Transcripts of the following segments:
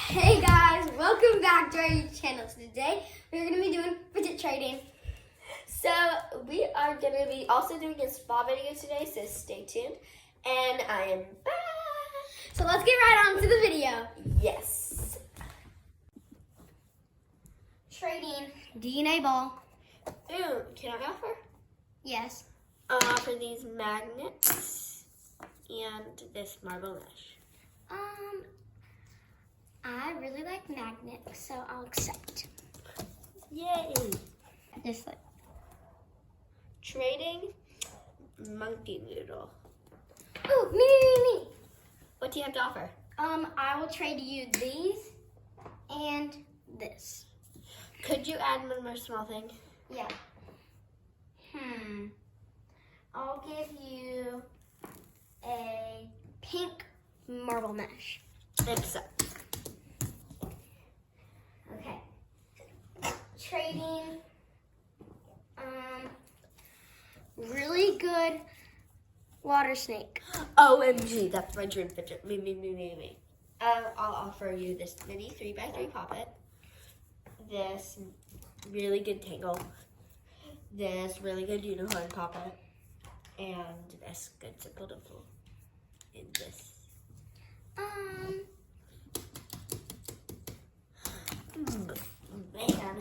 Hey guys, welcome back to our YouTube channel. So today we're going to be doing fidget trading. So we are going to be also doing a spa video today, so stay tuned. And I am back. So let's get right on to the video. Yes. Trading DNA ball. Ooh, can I offer? Yes. I'll offer these magnets and this marble mesh. I really like magnets, so I'll accept. Yay. This like Trading monkey noodle. ooh, me. What do you have to offer? I will trade you these and this. Could you add one more small thing? Yeah. I'll give you a pink marble mesh. Accept. Okay. Trading really good water snake. OMG, that's my dream fidget. Me. I'll offer you this mini 3x3 poppet, this really good tangle, this really good unicorn poppet, and this good simple dimple in this. Man.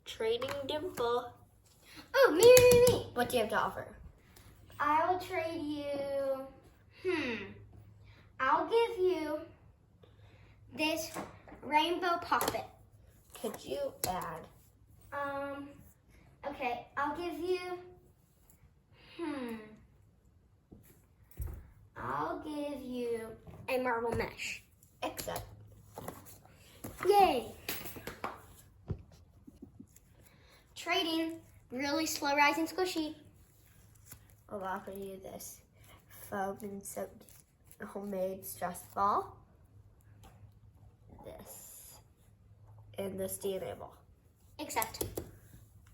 Trading dimple. Oh, me. What do you have to offer? I will trade you, I'll give you this rainbow poppet. Could you add? Okay, I'll give you, I'll give you a marble mesh. Accept. Yay! Trading really slow rising squishy. I'll offer you this foam and soaked homemade stress ball. This. And this DNA ball. Accept.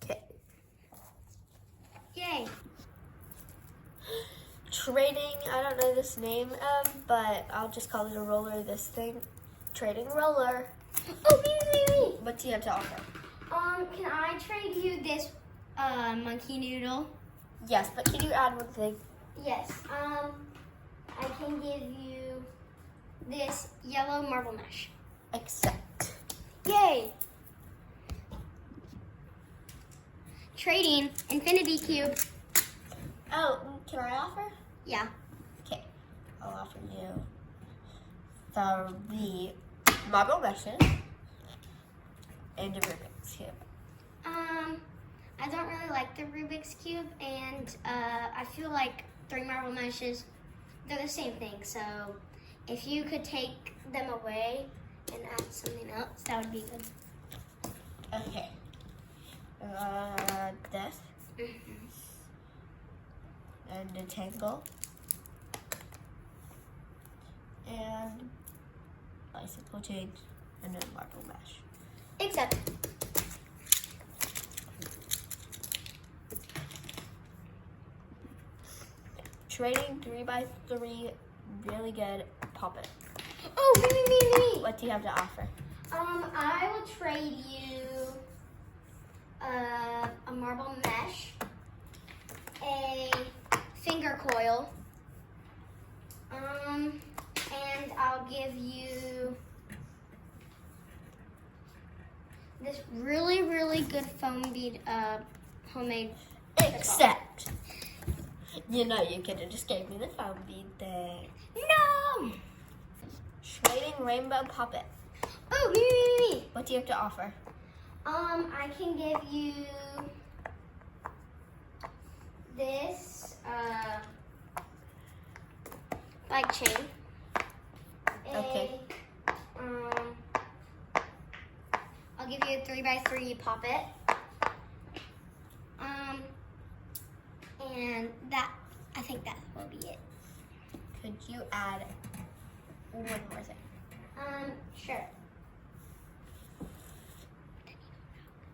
Okay. Yay! Trading, I don't know this name but I'll just call it a roller, this thing. Trading roller. Oh, me. What do you have to offer? Can I trade you this monkey noodle? Yes, but can you add one thing? Yes. I can give you this yellow marble mesh. Accept. Yay! Trading infinity cube. Oh, can I offer? Yeah. Okay. I'll offer you the marble meshes and a Rubik's Cube. I don't really like the Rubik's Cube, and I feel like 3 marble meshes, they're the same thing. So if you could take them away and add something else, that would be good. Okay. This. And a tangle. And bicycle chain and a marble mesh. Except. Trading 3x3 really good poppet. Oh, me. What do you have to offer? I will trade you a marble mesh, a finger coil, and I'll give you this really good foam bead homemade. Except, you know you could have just gave me the foam bead thing. No! Trading rainbow poppet. Oh, me. What do you have to offer? I can give you this bike chain. Okay. I'll give you a 3x3 poppet. And I think that will be it. Could you add one more thing? Sure.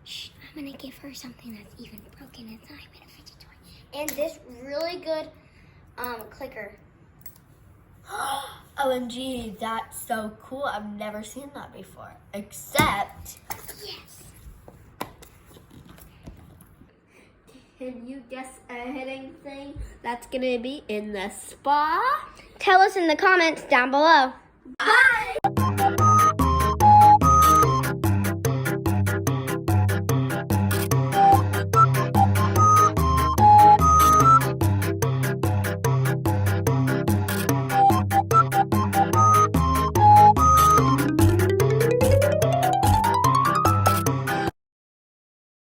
Shh, I'm gonna give her something that's even broken inside with a fidget toy. And this really good clicker. OMG, that's so cool. I've never seen that before. Except, Yes. can you guess a hidden thing that's gonna be in the spa? Tell us in the comments down below. Bye!